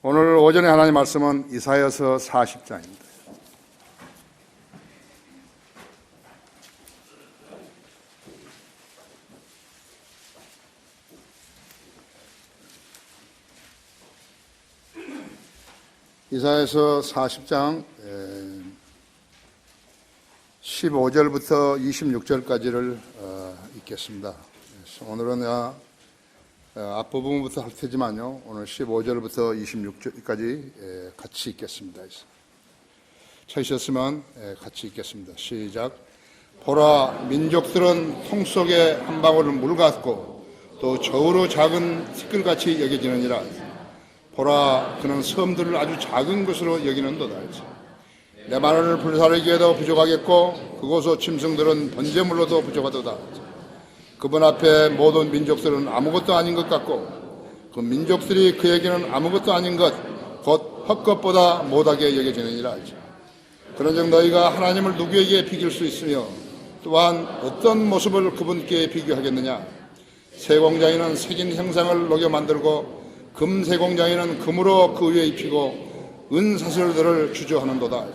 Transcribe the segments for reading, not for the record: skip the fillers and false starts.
오늘 오전에 하나님 말씀은 이사야서 40장입니다. 이사야서 40장 15절부터 26절까지를 읽겠습니다. 오늘은 앞부분부터 할 테지만요, 오늘 15절부터 26절까지 같이 읽겠습니다. 찾으셨으면 같이 읽겠습니다. 시작. 보라, 민족들은 통 속에 한 방울 물 같고 또 저우로 작은 티끌같이 여겨지느니라. 보라, 그는 섬들을 아주 작은 것으로 여기는도다. 내 마음을 불사르기에도 부족하겠고 그곳의 짐승들은 번제물로도 부족하도다. 그분 앞에 모든 민족들은 아무것도 아닌 것 같고 그 민족들이 그에게는 아무것도 아닌 것, 곧 헛것보다 못하게 여겨지느니라. 그런즉 너희가 하나님을 누구에게 비길 수 있으며 또한 어떤 모습을 그분께 비교하겠느냐. 세공장에는 새긴 형상을 녹여 만들고 금세공장에는 금으로 그 위에 입히고 은사슬들을 주저하는도다.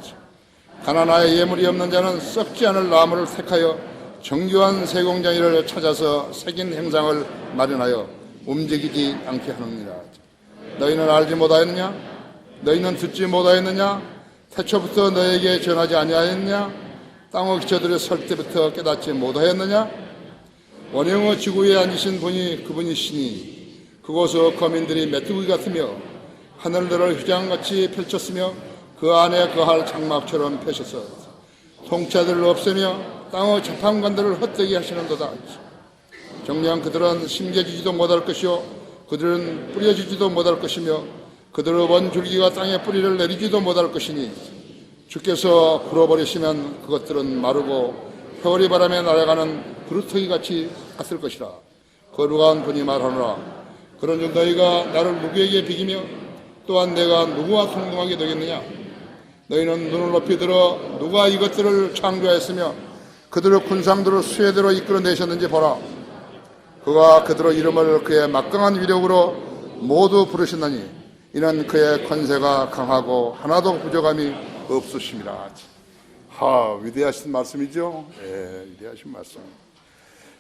가나나의 예물이 없는 자는 썩지 않을 나무를 택하여 정교한 세공장이를 찾아서 새긴 형상을 마련하여 움직이지 않게 하느니라. 너희는 알지 못하였느냐? 너희는 듣지 못하였느냐? 태초부터 너에게 전하지 아니하였느냐? 땅의 기초들을 설 때부터 깨닫지 못하였느냐? 원형의 지구에 앉으신 분이 그분이시니 그곳의 거민들이 메뚜기 같으며 하늘들을 휘장같이 펼쳤으며 그 안에 거할 장막처럼 펴셔서 통짜들을 없애며 땅의 재판관들을 헛되게 하시는도다. 정녕 그들은 심겨지지도 못할 것이요 그들은 뿌려지지도 못할 것이며 그들의 원줄기가 땅에 뿌리를 내리지도 못할 것이니 주께서 불어버리시면 그것들은 마르고 회오리 바람에 날아가는 그루터기같이 갔을 것이라. 거룩한 분이 말하노라. 그런즉 너희가 나를 누구에게 비기며 또한 내가 누구와 동등하게 되겠느냐. 너희는 눈을 높이 들어 누가 이것들을 창조하였으며 그들의 군상들을 수혜대로 이끌어내셨는지 보라. 그가 그들의 이름을 그의 막강한 위력으로 모두 부르셨나니 이는 그의 권세가 강하고 하나도 부족함이 없으심이라. 위대하신 말씀이죠. 위대하신 말씀.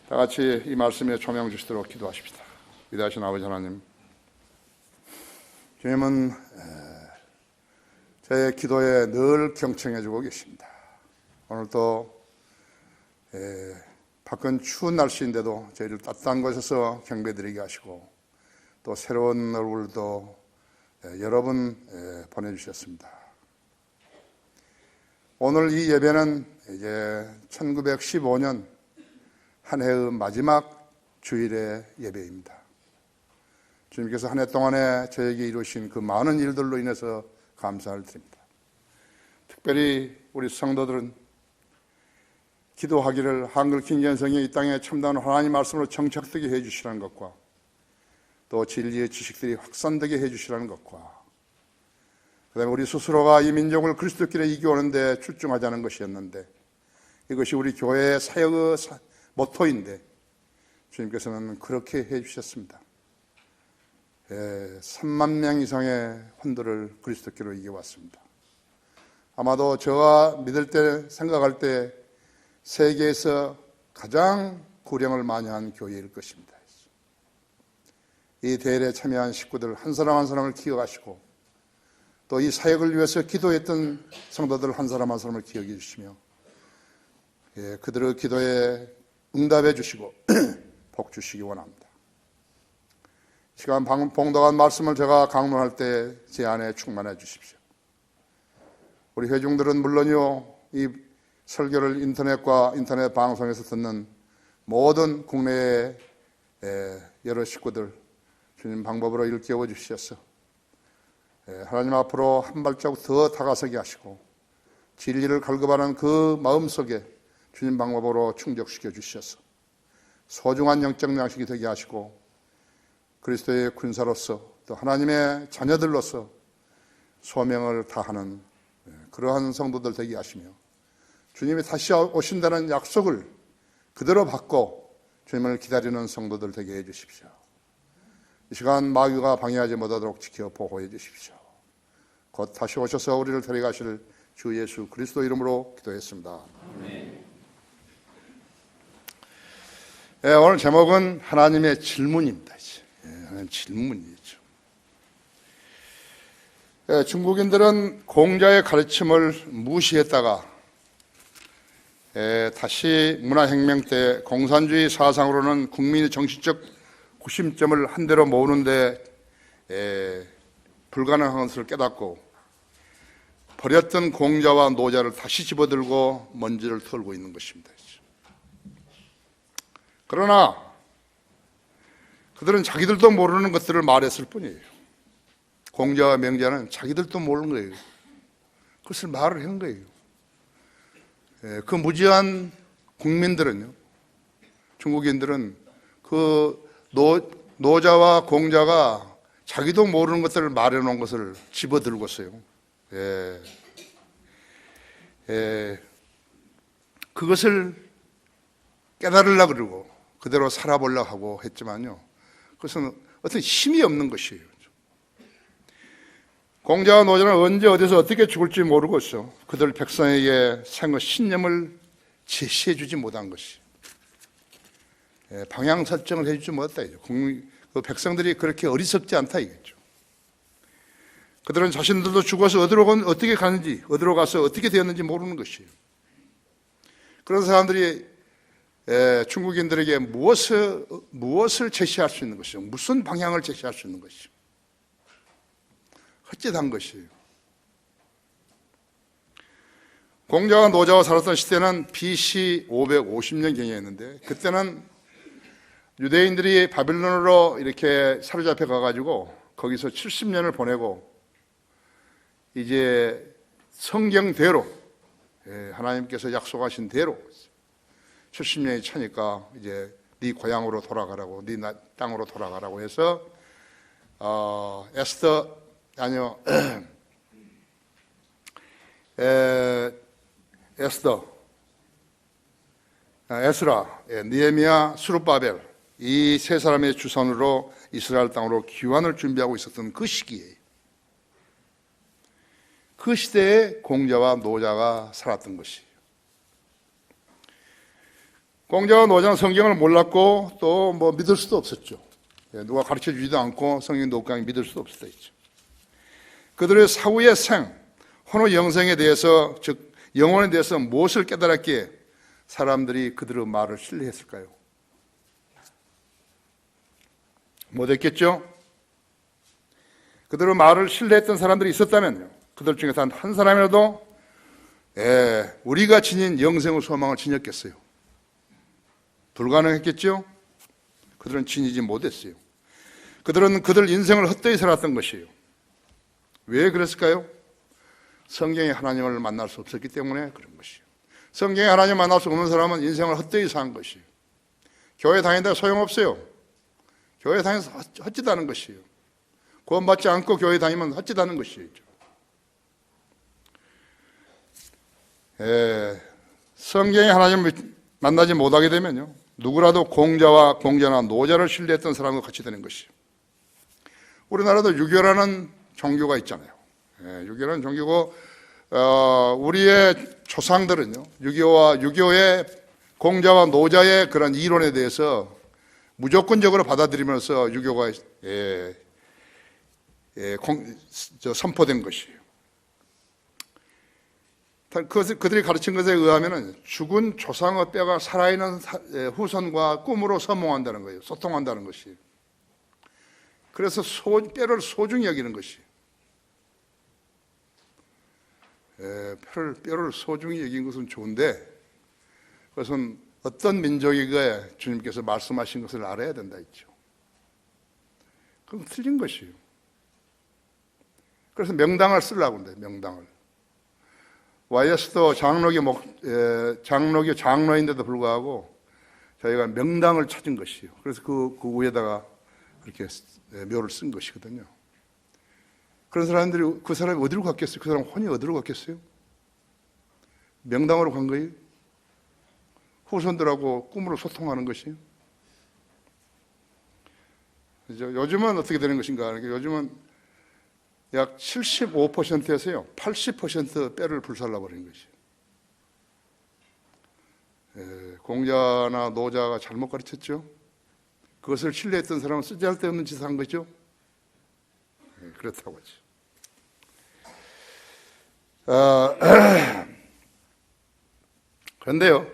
다 같이 이 말씀에 조명 주시도록 기도하십시다. 위대하신 아버지 하나님, 주님은 제 기도에 늘 경청해주고 계십니다. 오늘도 밖은 추운 날씨인데도 저희를 따뜻한 곳에서 경배드리게 하시고 또 새로운 얼굴도 여러 분 보내주셨습니다. 오늘 이 예배는 이제 1915년 한 해의 마지막 주일의 예배입니다. 주님께서 한 해 동안에 저에게 이루신 그 많은 일들로 인해서 감사를 드립니다. 특별히 우리 성도들은 기도하기를 한글 킹전성이 이 땅에 참다운 하나님 말씀으로 정착되게 해주시라는 것과 또 진리의 지식들이 확산되게 해주시라는 것과 그 다음에 우리 스스로가 이 민족을 그리스도길에 이겨오는데 출중하자는 것이었는데 이것이 우리 교회의 사역의 모토인데 주님께서는 그렇게 해주셨습니다. 3만 명 이상의 혼들을 그리스도께로 이겨왔습니다. 아마도 저가 믿을 때 생각할 때 세계에서 가장 구령을 많이 한 교회일 것입니다. 이 대회에 참여한 식구들 한 사람 한 사람을 기억하시고 또 이 사역을 위해서 기도했던 성도들 한 사람 한 사람을 기억해 주시며 그들의 기도에 응답해 주시고 복 주시기 원합니다. 시간 봉독한 말씀을 제가 강론할 때 제 안에 충만해 주십시오. 우리 회중들은 물론이요, 이 설교를 인터넷 방송에서 듣는 모든 국내의 여러 식구들 주님 방법으로 일깨워 주셔서 하나님 앞으로 한 발자국 더 다가서게 하시고 진리를 갈급하는 그 마음속에 주님 방법으로 충족시켜 주셔서 소중한 영적 양식이 되게 하시고 그리스도의 군사로서 또 하나님의 자녀들로서 소명을 다하는 그러한 성도들 되게 하시며 주님이 다시 오신다는 약속을 그대로 받고 주님을 기다리는 성도들 되게 해 주십시오. 이 시간 마귀가 방해하지 못하도록 지켜 보호해 주십시오. 곧 다시 오셔서 우리를 데려가실 주 예수 그리스도 이름으로 기도했습니다. 네, 오늘 제목은 하나님의 질문입니다. 하나님 질문이죠. 네, 중국인들은 공자의 가르침을 무시했다가 다시 문화혁명 때 공산주의 사상으로는 국민의 정신적 구심점을 한 대로 모으는데 불가능한 것을 깨닫고 버렸던 공자와 노자를 다시 집어들고 먼지를 털고 있는 것입니다. 그러나 그들은 자기들도 모르는 것들을 말했을 뿐이에요. 공자와 명자는 자기들도 모르는 거예요. 그것을 말을 한 거예요. 그 무지한 국민들은요, 중국인들은 그 노자와 공자가 자기도 모르는 것들을 말해놓은 것을 집어들고서요. 그것을 깨달으려고 그러고 그대로 살아보려고 하고 했지만요, 그것은 어떤 힘이 없는 것이에요. 공자와 노자는 언제 어디서 어떻게 죽을지 모르고 있어. 그들 백성에게 생의 신념을 제시해 주지 못한 것이, 방향 설정을 해주지 못했다. 그 백성들이 그렇게 어리석지 않다 이겠죠. 그들은 자신들도 죽어서 어떻게 가는지, 어디로 가서 어떻게 되었는지 모르는 것이에요. 그런 사람들이 중국인들에게 무엇을 제시할 수 있는 것이요, 무슨 방향을 제시할 수 있는 것이요, 헛짓한 것이에요. 공자와 노자와 살았던 시대는 BC 550년경이었는데, 그때는 유대인들이 바빌론으로 이렇게 사로잡혀 가가지고 거기서 70년을 보내고 이제 성경대로, 하나님께서 약속하신 대로 70년이 차니까 이제 네 고향으로 돌아가라고, 네 땅으로 돌아가라고 해서 에스라, 느헤미야, 스룹바벨, 이 세 사람의 주선으로 이스라엘 땅으로 귀환을 준비하고 있었던 그 시기에, 그 시대에 공자와 노자가 살았던 것이에요. 공자와 노자는 성경을 몰랐고 또 믿을 수도 없었죠. 누가 가르쳐 주지도 않고 성경도 없고 믿을 수도 없었다 했죠. 그들의 사후의 생, 혼의 영생에 대해서, 즉 영혼에 대해서 무엇을 깨달았기에 사람들이 그들의 말을 신뢰했을까요? 못했겠죠? 그들의 말을 신뢰했던 사람들이 있었다면요, 그들 중에서 한 사람이라도 우리가 지닌 영생의 소망을 지녔겠어요? 불가능했겠죠? 그들은 지니지 못했어요. 그들은 그들 인생을 헛되이 살았던 것이에요. 왜 그랬을까요? 성경에 하나님을 만날 수 없었기 때문에 그런 것이에요. 성경에 하나님 만날 수 없는 사람은 인생을 헛되이 산 것이에요. 교회 다닌다고 소용없어요. 교회 다니면서 헛짓하는 것이에요. 구원받지 않고 교회 다니면 헛짓하는 것이죠. 성경에 하나님을 만나지 못하게 되면요, 누구라도 공자나 노자를 신뢰했던 사람과 같이 되는 것이에요. 우리나라도 유교라는 종교가 있잖아요. 유교라는 종교고, 우리의 조상들은요, 유교의 공자와 노자의 그런 이론에 대해서 무조건적으로 받아들이면서 유교가 선포된 것이에요. 그들이 가르친 것에 의하면 죽은 조상의 뼈가 살아있는 후손과 꿈으로 서몽한다는 거예요. 소통한다는 것이에요. 그래서 뼈를 소중히 여기는 것이에요. 뼈를 소중히 여긴 것은 좋은데, 그것은 어떤 민족에게 주님께서 말씀하신 것을 알아야 된다 했죠. 그건 틀린 것이에요. 그래서 명당을 쓰려고 합니다. 명당을. YS도 장로인데도 불구하고 저희가 명당을 찾은 것이에요. 그래서 그 위에다가 이렇게 묘를 쓴 것이거든요. 그런 사람들이, 그 사람이 어디로 갔겠어요? 그 사람 혼이 어디로 갔겠어요? 명당으로 간 거예요? 후손들하고 꿈으로 소통하는 것이에요? 그죠? 요즘은 어떻게 되는 것인가? 그러니까 요즘은 약 75%에서요, 80% 뼈를 불살라버리는 것이에요. 공자나 노자가 잘못 가르쳤죠? 그것을 신뢰했던 사람은 쓰잘데없는 짓을 한 거죠? 그렇다고 하죠. 그런데요,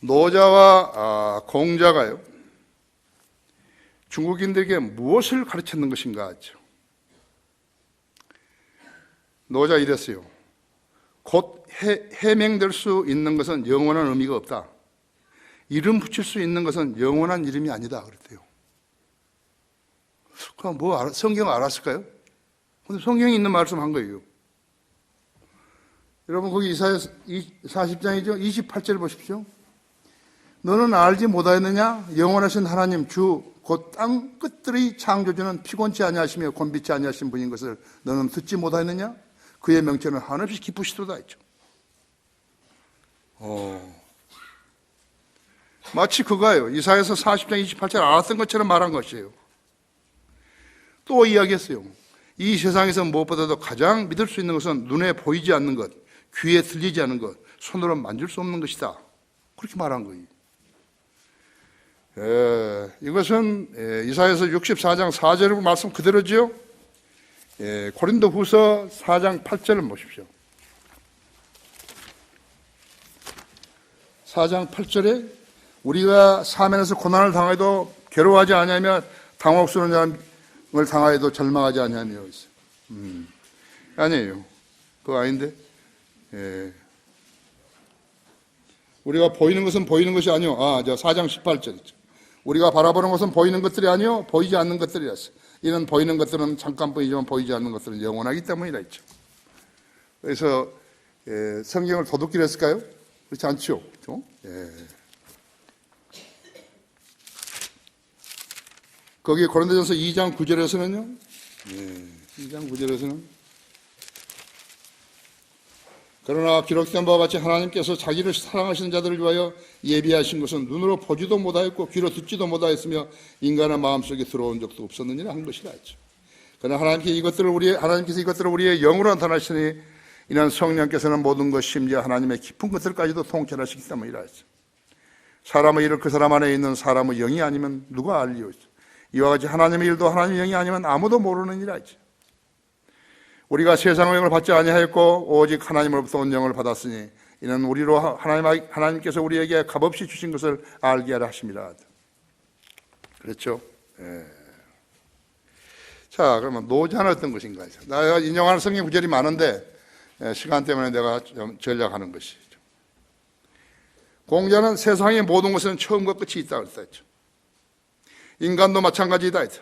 노자와 공자가요, 중국인들에게 무엇을 가르쳤는 것인가 하죠. 노자 이랬어요. 곧 해명될 수 있는 것은 영원한 의미가 없다. 이름 붙일 수 있는 것은 영원한 이름이 아니다. 그랬대요. 그럼 성경 알았을까요? 근데 성경에 있는 말씀 한 거예요. 여러분, 거기 이사야 40장이죠? 28절 보십시오. 너는 알지 못하였느냐? 영원하신 하나님 주 곧 땅 끝들의 창조주는 피곤치 아니하시며 곤비치 아니하신 분인 것을 너는 듣지 못하였느냐? 그의 명체는 한없이 기쁘시도다 했죠. 마치 그거예요. 이사야서 40장 28절 알았던 것처럼 말한 것이에요. 또 이야기했어요. 이 세상에서 무엇보다도 가장 믿을 수 있는 것은 눈에 보이지 않는 것, 귀에 들리지 않는 것, 손으로 만질 수 없는 것이다. 그렇게 말한 거예요. 이것은 이사야서 64장 4절 말씀 그대로죠. 고린도 후서 4장 8절을 보십시오. 4장 8절에 우리가 사면에서 고난을 당해도 괴로워하지 아니하며 당혹스러운 을 당하여도 절망하지 아니하며 있어요. 아니에요. 그거 아닌데. 우리가 보이는 것은 보이는 것이 아니요. 4장 18절 있죠. 우리가 바라보는 것은 보이는 것들이 아니요 보이지 않는 것들이었어. 이는 보이는 것들은 잠깐뿐이지만 보이지 않는 것들은 영원하기 때문이라 했죠. 그래서 성경을 도둑질 했을까요? 그렇지 않죠. 그렇죠? 거기 고린도전서 2장 9절에서는요. 2장 9절에서는 그러나 기록된 바와 같이 하나님께서 자기를 사랑하시는 자들을 위하여 예비하신 것은 눈으로 보지도 못하였고 귀로 듣지도 못하였으며 인간의 마음속에 들어온 적도 없었느니라 한 것이라 했죠. 그러나 하나님께서 이것들을 우리의 영으로 나타나시니 이는 성령께서는 모든 것 심지어 하나님의 깊은 것들까지도 통찰하시기 때문이라 했죠. 사람의 일을 그 사람 안에 있는 사람의 영이 아니면 누가 알리오. 이와 같이 하나님의 일도 하나님의 영이 아니면 아무도 모르는 일이라 했죠. 우리가 세상의 영을 받지 아니하였고 오직 하나님으로부터 온 영을 받았으니 이는 우리로 하나님께서 우리에게 값없이 주신 것을 알게 하려 하십니다. 그렇죠? 자, 그러면 노자는 어떤 것인가? 내가 인용하는 성경 구절이 많은데 시간 때문에 내가 좀 전략하는 것이죠. 공자는 세상의 모든 것은 처음과 끝이 있다고 했죠. 인간도 마찬가지다 했죠.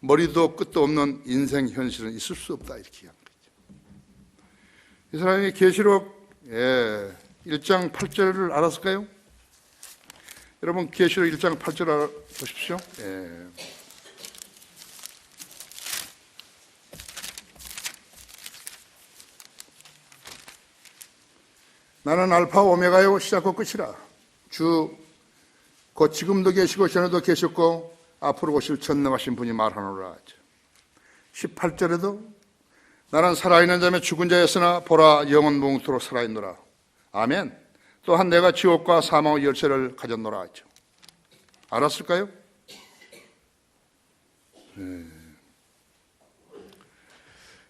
머리도 끝도 없는 인생 현실은 있을 수 없다 이렇게 이야기한 거죠. 이 사람이 계시록 1장 8절을 알았을까요? 여러분 계시록 1장 8절 보십시오. 나는 알파 오메가요 시작과 끝이라. 주 곧 지금도 계시고 전에도 계셨고 앞으로 오실 전능하신 분이 말하노라 하죠. 18절에도 나는 살아있는 자며 죽은 자였으나 보라 영원 무궁토록 살아있노라. 아멘. 또한 내가 지옥과 사망의 열쇠를 가졌노라 하죠. 알았을까요?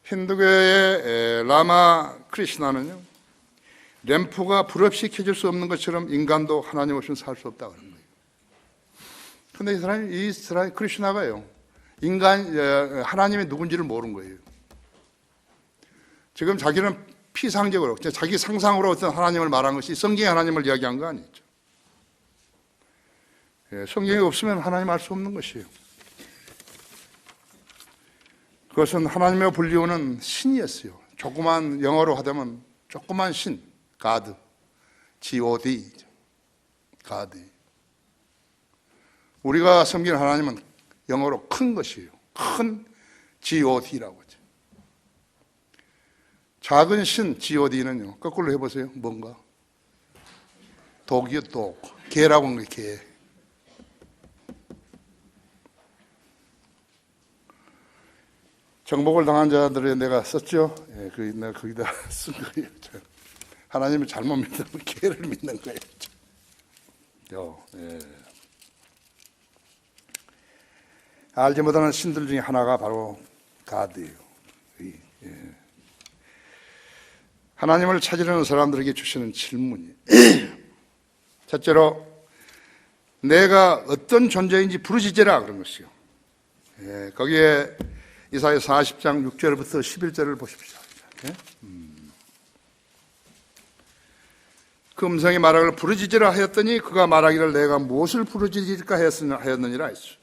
힌두교의 라마 크리시나는요, 램프가 불 없이 켜질 수 없는 것처럼 인간도 하나님 없이는 살 수 없다고 하는 거예요. 근데 이 사람이 크리스나가요, 하나님이 누군지를 모르는 거예요. 지금 자기는 피상적으로, 자기 상상으로 어떤 하나님을 말한 것이 성경의 하나님을 이야기한 거 아니죠. 성경이 없으면 하나님 알 수 없는 것이에요. 그것은 하나님의 불리우는 신이었어요. 조그만 영어로 하자면 조그만 신, God, G-O-D, God. 우리가 섬기는 하나님은 영어로 큰 것이에요. 큰 G-O-D라고 하죠. 작은 신 G-O-D는요, 거꾸로 해보세요. 뭔가? 독이요, 독. 개라고 하는 거예요, 개. 정복을 당한 자들에 내가 썼죠. 예, 내가 거기다 쓴 거예요. 하나님을 잘못 믿으면 개를 믿는 거예요. 예. 알지 못하는 신들 중에 하나가 바로 가드예요. 예. 하나님을 찾으려는 사람들에게 주시는 질문이에요. 첫째로 내가 어떤 존재인지 부르짖으라 그런 것이요. 예, 거기에 이사야 40장 6절부터 11절을 보십시오. 예? 그 음성이 말하기를 부르짖으라 하였더니 그가 말하기를 내가 무엇을 부르짖을까 하였느니라 했죠.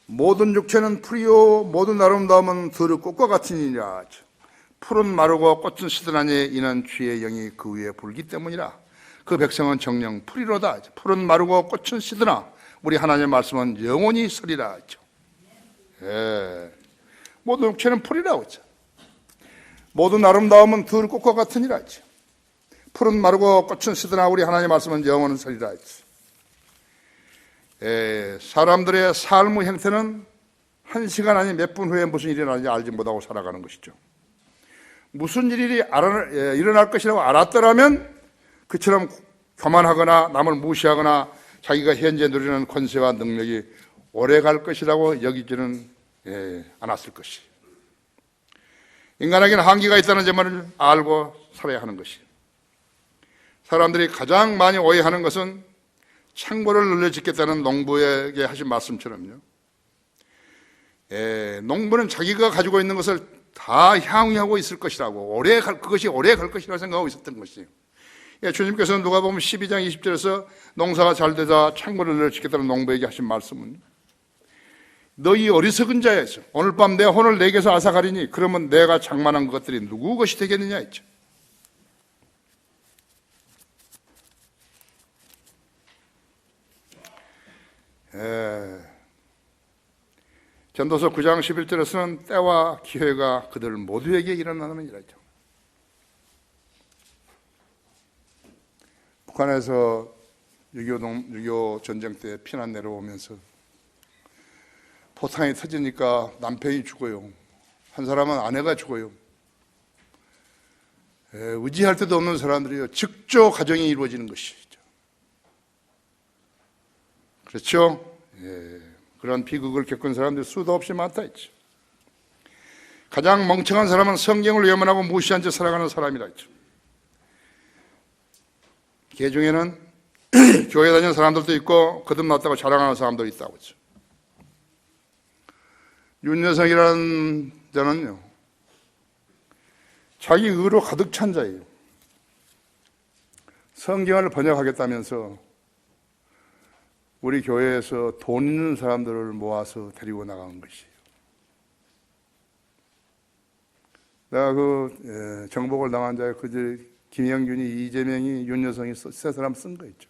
모든 육체는 풀이요 모든 아름다움은 들의 꽃과 같으니라. 풀은 마르고 꽃은 시들하니 이는 주의 영이 그 위에 불기 때문이라. 그 백성은 정령 풀이로다. 풀은 마르고 꽃은 시드나 우리 하나님의 말씀은 영원히 서리라 하죠. 예. 모든 육체는 풀이라고 했죠. 모든 아름다움은 들의 꽃과 같으니라 했죠. 풀은 마르고 꽃은 시드나 우리 하나님의 말씀은 영원히 서리라 했죠. 사람들의 삶의 형태는 한 시간 아니 몇 분 후에 무슨 일이 일어나는지 알지 못하고 살아가는 것이죠. 무슨 일이 일어날 것이라고 알았더라면 그처럼 교만하거나 남을 무시하거나 자기가 현재 누리는 권세와 능력이 오래 갈 것이라고 여기지는 않았을 것이. 인간에게는 한계가 있다는 점을 알고 살아야 하는 것이. 사람들이 가장 많이 오해하는 것은 창고를 늘려짓겠다는 농부에게 하신 말씀처럼요. 농부는 자기가 가지고 있는 것을 다 향유하고 있을 것이라고 그것이 오래 갈 것이라고 생각하고 있었던 것이에요. 주님께서는 누가복음 12장 20절에서 농사가 잘 되자 창고를 늘려짓겠다는 농부에게 하신 말씀은 너희 어리석은 자에서 오늘 밤 내 혼을 내게서 앗아가리니 그러면 내가 장만한 것들이 누구 것이 되겠느냐 했죠. 전도서 9장 11절에서는 때와 기회가 그들 모두에게 일어나느니라 했죠. 북한에서 6.25 전쟁 때 피난 내려오면서 포탄이 터지니까 남편이 죽어요. 한 사람은 아내가 죽어요. 의지할 데도 없는 사람들이요. 직조 가정이 이루어지는 것이죠. 그렇죠? 그런 비극을 겪은 사람들이 수도 없이 많다 했죠. 가장 멍청한 사람은 성경을 외면하고 무시한 채 살아가는 사람이라 했죠. 그 중에는 교회 다니는 사람들도 있고 거듭났다고 자랑하는 사람도 있다고 했죠. 윤여성이라는 자는요, 자기 의로 가득 찬 자예요. 성경을 번역하겠다면서 우리 교회에서 돈 있는 사람들을 모아서 데리고 나간 것이에요. 내가 정복을 당한 자의 김영균이, 이재명이, 윤여성이 세 사람 쓴 거 있죠.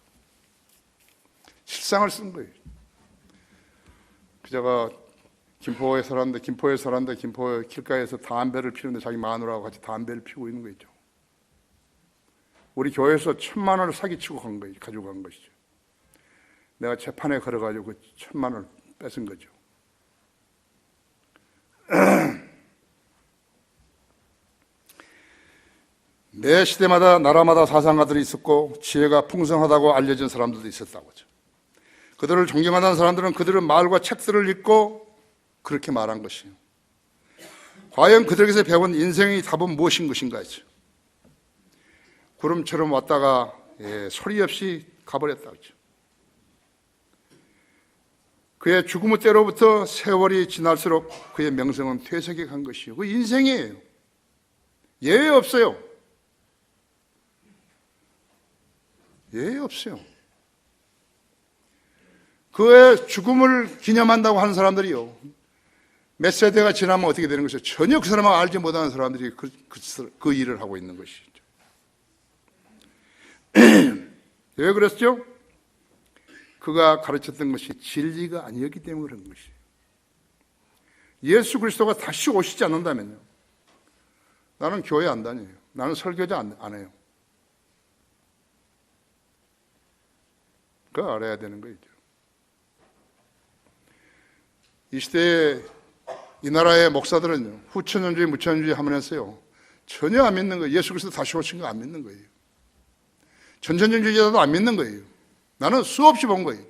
실상을 쓴 거예요. 그자가 김포에 살았는데 김포 길가에서 담배를 피우는데 자기 마누라하고 같이 담배를 피우고 있는 거 있죠. 우리 교회에서 1,000만 원을 사기치고 간 거예요. 가지고 간 것이죠. 내가 재판에 걸어가지고 그 1,000만 원을 뺏은 거죠. 매 시대마다 나라마다 사상가들이 있었고 지혜가 풍성하다고 알려진 사람들도 있었다고 하죠. 그들을 존경하는 사람들은 그들의 말과 책들을 읽고 그렇게 말한 것이에요. 과연 그들에게서 배운 인생의 답은 무엇인 것인가 했죠. 구름처럼 왔다가 소리 없이 가버렸다고 했죠. 그의 죽음의 때로부터 세월이 지날수록 그의 명성은 퇴색해 간 것이에요. 그 인생이에요. 예외 없어요. 예외 없어요. 그의 죽음을 기념한다고 하는 사람들이요, 몇 세대가 지나면 어떻게 되는 것이죠? 전혀 그 사람을 알지 못하는 사람들이 그 일을 하고 있는 것이죠. 왜 그랬죠? 그가 가르쳤던 것이 진리가 아니었기 때문에 그런 것이에요. 예수 그리스도가 다시 오시지 않는다면요, 나는 교회 안 다녀요. 나는 설교자 안 해요. 그거 알아야 되는 거죠. 이 시대에 이 나라의 목사들은 후천년주의, 무천년주의 하면서요, 전혀 안 믿는 거예요. 예수 그리스도 다시 오신 거 안 믿는 거예요. 전천년주의자도 안 믿는 거예요. 나는 수없이 본 거예요.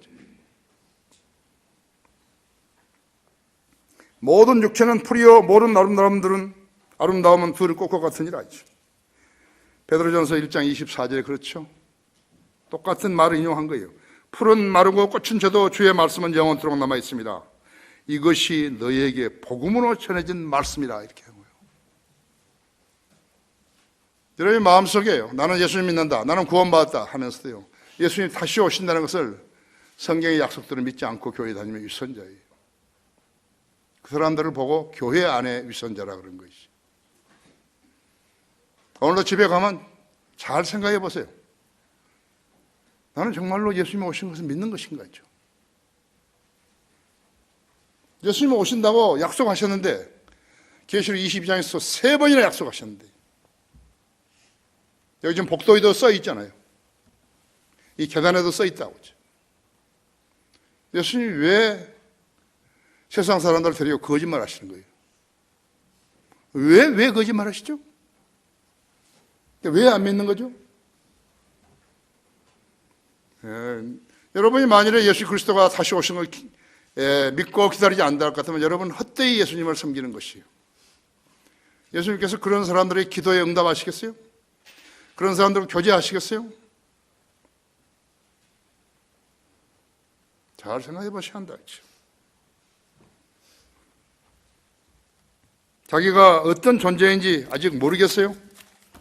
모든 육체는 풀이요 모든 아름다움은 들을 꽃과 같으니라 하죠. 베드로전서 1장 24절에 그렇죠. 똑같은 말을 인용한 거예요. 풀은 마르고 꽃은 져도 주의 말씀은 영원토록 남아 있습니다. 이것이 너희에게 복음으로 전해진 말씀이라 이렇게 한 거예요. 여러분 마음속에요. 나는 예수님 믿는다. 나는 구원받았다 하면서도요. 예수님 다시 오신다는 것을 성경의 약속들을 믿지 않고 교회 다니면 위선자예요. 그 사람들을 보고 교회 안에 위선자라 그런 것이죠. 오늘도 집에 가면 잘 생각해 보세요. 나는 정말로 예수님이 오신 것을 믿는 것인가 죠. 예수님이 오신다고 약속하셨는데 계시록 22장에서 3번이나 약속하셨는데 여기 지금 복도에도 써 있잖아요. 이 계단에도 써 있다고. 예수님이 왜 세상 사람들을 데리고 거짓말 하시는 거예요? 왜 거짓말 하시죠? 왜 안 믿는 거죠? 여러분이 만일에 예수 그리스도가 다시 오신 걸 믿고 기다리지 않는다 같으면 여러분 헛되이 예수님을 섬기는 것이에요. 예수님께서 그런 사람들의 기도에 응답하시겠어요? 그런 사람들을 교제하시겠어요? 잘 생각해 보셔야 한다. 자기가 어떤 존재인지 아직 모르겠어요?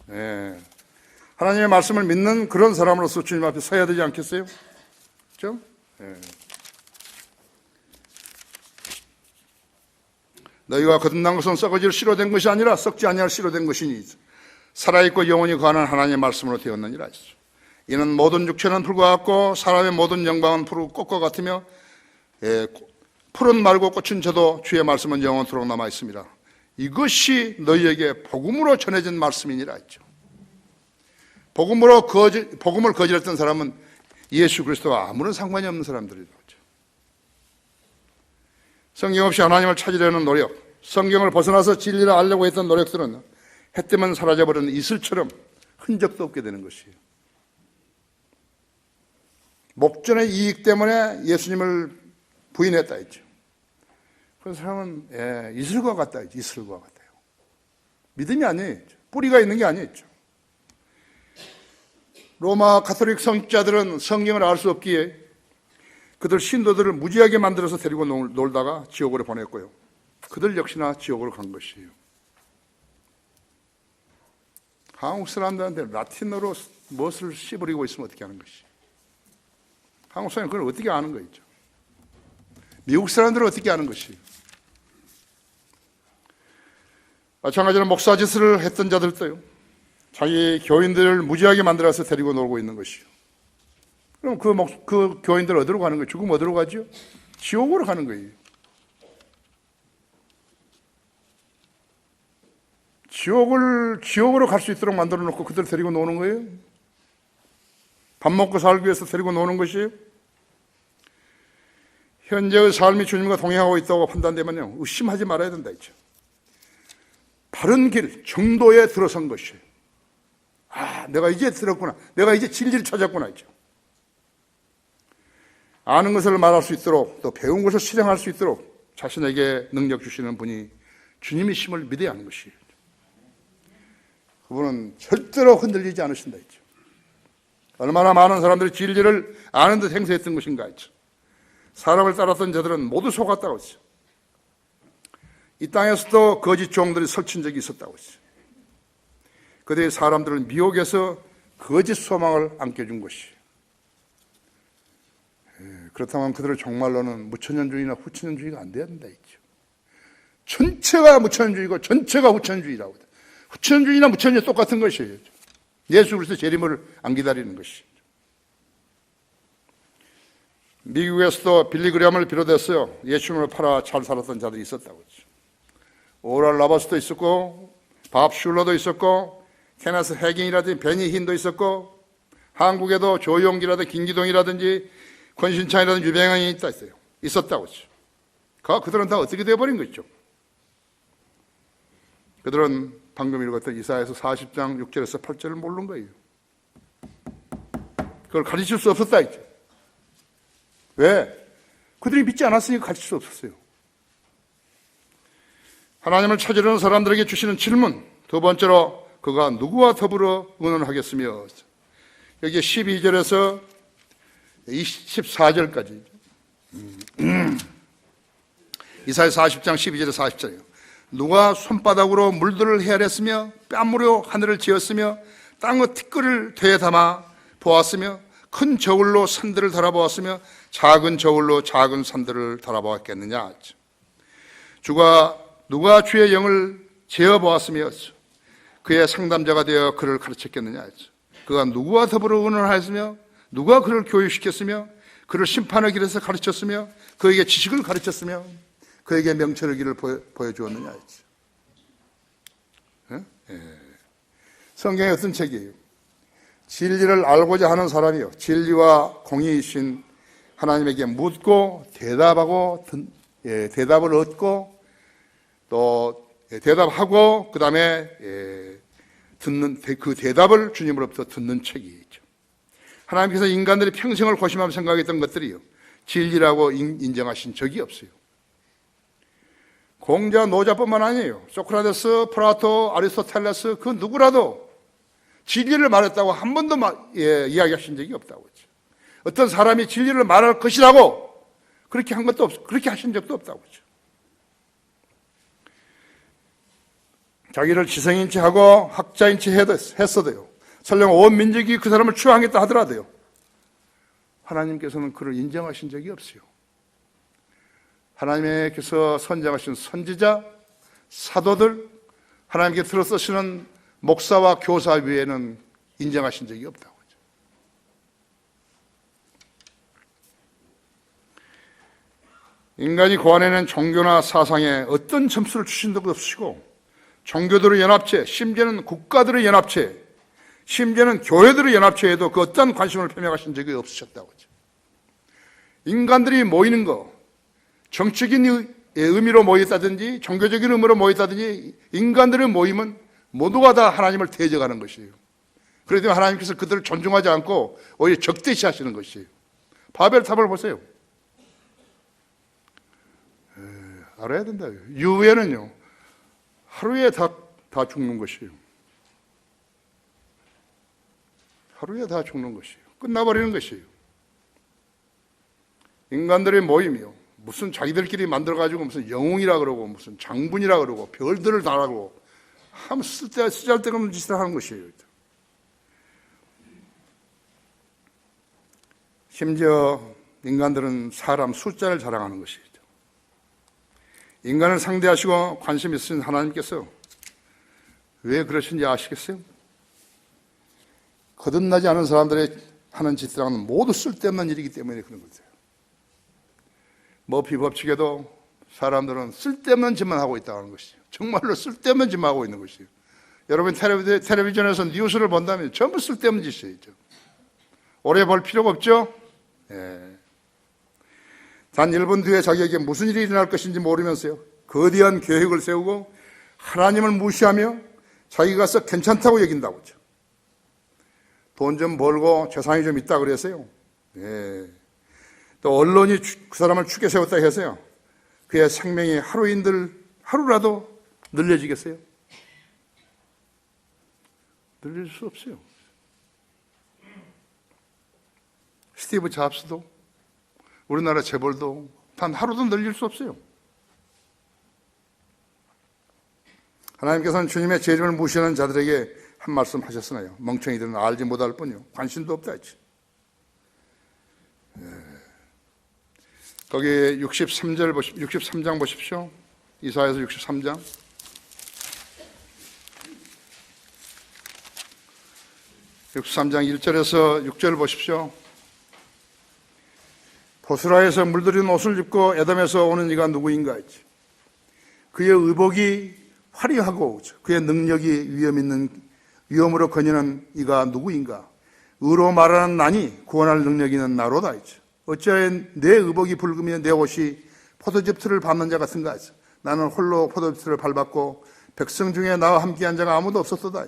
네. 하나님의 말씀을 믿는 그런 사람으로서 주님 앞에 서야 되지 않겠어요? 그렇죠? 네. 너희가 거듭난 것은 썩어질 씨로 된 것이 아니라 썩지 아니할 씨로 된 것이니 살아있고 영원히 거하는 하나님의 말씀으로 되었느니라. 이는 모든 육체는 풀과 같고 사람의 모든 영광은 푸르 꽃과 같으며 풀은 말고 꽃은 져도 주의 말씀은 영원토록 남아 있습니다. 이것이 너희에게 복음으로 전해진 말씀이니라 했죠. 복음을 거절했던 사람은 예수 그리스도와 아무런 상관이 없는 사람들이라고 하죠. 성경 없이 하나님을 찾으려는 노력, 성경을 벗어나서 진리를 알려고 했던 노력들은 해 뜨면 사라져버리는 이슬처럼 흔적도 없게 되는 것이에요. 목전의 이익 때문에 예수님을 부인했다 했죠. 그런 사람은 이슬과 같다 했죠. 이슬과 같아요. 믿음이 아니에요. 뿌리가 있는 게 아니었죠. 로마 가톨릭 성직자들은 성경을 알 수 없기에 그들 신도들을 무지하게 만들어서 데리고 놀다가 지옥으로 보냈고요. 그들 역시나 지옥으로 간 것이에요. 한국 사람들한테 라틴어로 무엇을 씹으리고 있으면 어떻게 하는 것이? 한국 사람은 그걸 어떻게 아는 거죠? 미국 사람들은 어떻게 아는 것이? 마찬가지로 목사 짓을 했던 자들도요. 자기 교인들을 무지하게 만들어서 데리고 놀고 있는 것이요. 그럼 그 교인들 어디로 가는 거예요? 죽으면 어디로 가죠? 지옥으로 가는 거예요. 지옥으로 갈 수 있도록 만들어 놓고 그들 데리고 노는 거예요? 밥 먹고 살기 위해서 데리고 노는 것이에요? 현재의 삶이 주님과 동행하고 있다고 판단되면요, 의심하지 말아야 된다 했죠. 바른 길, 정도에 들어선 것이에요. 아, 내가 이제 들었구나. 내가 이제 진리를 찾았구나 했죠. 아는 것을 말할 수 있도록 또 배운 것을 실행할 수 있도록 자신에게 능력 주시는 분이 주님이심을 믿어야 하는 것이에요. 그분은 절대로 흔들리지 않으신다 했죠. 얼마나 많은 사람들이 진리를 아는 듯 행세했던 것인가 했죠. 사람을 따랐던 자들은 모두 속았다고 했죠. 이 땅에서도 거짓 종들이 설친 적이 있었다고 했죠. 그들의 사람들을 미혹해서 거짓 소망을 안겨준 것이에요. 그렇다면 그들은 정말로는 무천년주의나 후천년주의가 안 돼야 된다 했죠. 전체가 무천년주의고 전체가 후천년주의라고. 후천년주의나 무천년주의 똑같은 것이에요. 예수 그리스도 재림을 안 기다리는 것이죠. 미국에서도 빌리그램을 비롯해서요, 예수님을 팔아 잘 살았던 자들이 있었다고 했죠. 오랄 라바스도 있었고, 밥 슐러도 있었고, 케네스 해긴이라든지 베니 흰도 있었고, 한국에도 조용기라든지 김기동이라든지 권신창이라든지 유병현이 있었다고 했죠. 그들은 다 어떻게 되어버린 거죠? 그들은 방금 읽었던 이사야서 40장 6절에서 8절을 모르는 거예요. 그걸 가르칠 수 없었다 이제. 왜? 그들이 믿지 않았으니까 가르칠 수 없었어요. 하나님을 찾으려는 사람들에게 주시는 질문, 두 번째로 그가 누구와 더불어 의논하겠으며, 여기 12절에서 24절까지 이사야 40장 12절에서 40절이에요. 누가 손바닥으로 물들을 헤아렸으며 뺨으로 하늘을 지었으며 땅의 티끌을 되에 담아 보았으며 큰 저울로 산들을 달아보았으며 작은 저울로 작은 산들을 달아보았겠느냐. 누가 주의 영을 재어보았으며 그의 상담자가 되어 그를 가르쳤겠느냐. 그가 누구와 더불어 의논하였으며 누가 그를 교육시켰으며 그를 심판의 길에서 가르쳤으며 그에게 지식을 가르쳤으며 그에게 명철의 길을 보여주었느냐. 성경의 어떤 책이에요? 진리를 알고자 하는 사람이요, 진리와 공의이신 하나님에게 묻고 대답하고 대답을 얻고 또 대답하고 그 다음에 듣는 그 대답을 주님으로부터 듣는 책이 있죠. 하나님께서 인간들이 평생을 고심하며 생각했던 것들이요, 진리라고 인정하신 적이 없어요. 공자, 노자뿐만 아니에요. 소크라테스, 플라토, 아리스토텔레스 그 누구라도 진리를 말했다고 한 번도 이야기하신 적이 없다고 했죠. 어떤 사람이 진리를 말할 것이라고 그렇게 한 것도 그렇게 하신 적도 없다고 했죠. 자기를 지성인치 하고 학자인치 했어도요, 설령 온 민족이 그 사람을 추앙했다 하더라도요, 하나님께서는 그를 인정하신 적이 없어요. 하나님께서 선정하신 선지자, 사도들, 하나님께 들어 쓰시는 목사와 교사 외에는 인정하신 적이 없다고 하죠. 인간이 고안해낸 종교나 사상에 어떤 점수를 주신 적도 없으시고, 종교들의 연합체, 심지어는 국가들의 연합체, 심지어는 교회들의 연합체에도 그 어떤 관심을 표명하신 적이 없으셨다고 하죠. 인간들이 모이는 거, 정치적인 의미로 모였다든지 종교적인 의미로 모였다든지 인간들의 모임은 모두가 다 하나님을 대적하는 것이에요. 그래도 하나님께서 그들을 존중하지 않고 오히려 적대시하시는 것이에요. 바벨탑을 보세요. 알아야 된다. 유해는요, 하루에 다 죽는 것이에요. 하루에 다 죽는 것이에요. 끝나버리는 것이에요. 인간들의 모임이요, 무슨 자기들끼리 만들어가지고 무슨 영웅이라 그러고 무슨 장군이라 그러고 별들을 달라고 한 쓰잘데없는 짓을 하는 것이에요. 심지어 인간들은 사람 숫자를 자랑하는 것이죠. 인간을 상대하시고 관심 있으신 하나님께서 왜 그러신지 아시겠어요? 거듭나지 않은 사람들의 하는 짓들은 모두 쓸데없는 일이기 때문에 그런 거죠. 머피 법칙에도 사람들은 쓸데없는 짓만 하고 있다는 것이죠. 정말로 쓸데없는 짓만 하고 있는 것이에요. 여러분 텔레비전에서 뉴스를 본다면 전부 쓸데없는 짓이에요. 오래 볼 필요가 없죠? 단 1분 뒤에 자기에게 무슨 일이 일어날 것인지 모르면서요, 거대한 계획을 세우고 하나님을 무시하며 자기가 썩 괜찮다고 여긴다고 하죠. 돈 좀 벌고 재산이 좀 있다 그래서요, 또 언론이 그 사람을 죽게 세웠다 해서요, 그의 생명이 하루라도 늘려지겠어요? 늘릴 수 없어요. 스티브 잡스도 우리나라 재벌도 단 하루도 늘릴 수 없어요. 하나님께서는 주님의 재림을 무시하는 자들에게 한 말씀 하셨으나요, 멍청이들은 알지 못할 뿐이요, 관심도 없다 했지. 거기 63장 보십시오. 이사야서 63장. 63장 1절에서 6절을 보십시오. 보스라에서 물들인 옷을 입고 에돔에서 오는 이가 누구인가 했지. 그의 의복이 화려하고 그의 능력이 위엄으로 거니는 이가 누구인가. 의로 말하는 나니 구원할 능력이 있는 나로다 했지. 어찌하여 내 의복이 붉으며 내 옷이 포도즙 틀을 밟는 자 같은가 했어. 나는 홀로 포도즙 틀을 밟았고 백성 중에 나와 함께한 자가 아무도 없었도다.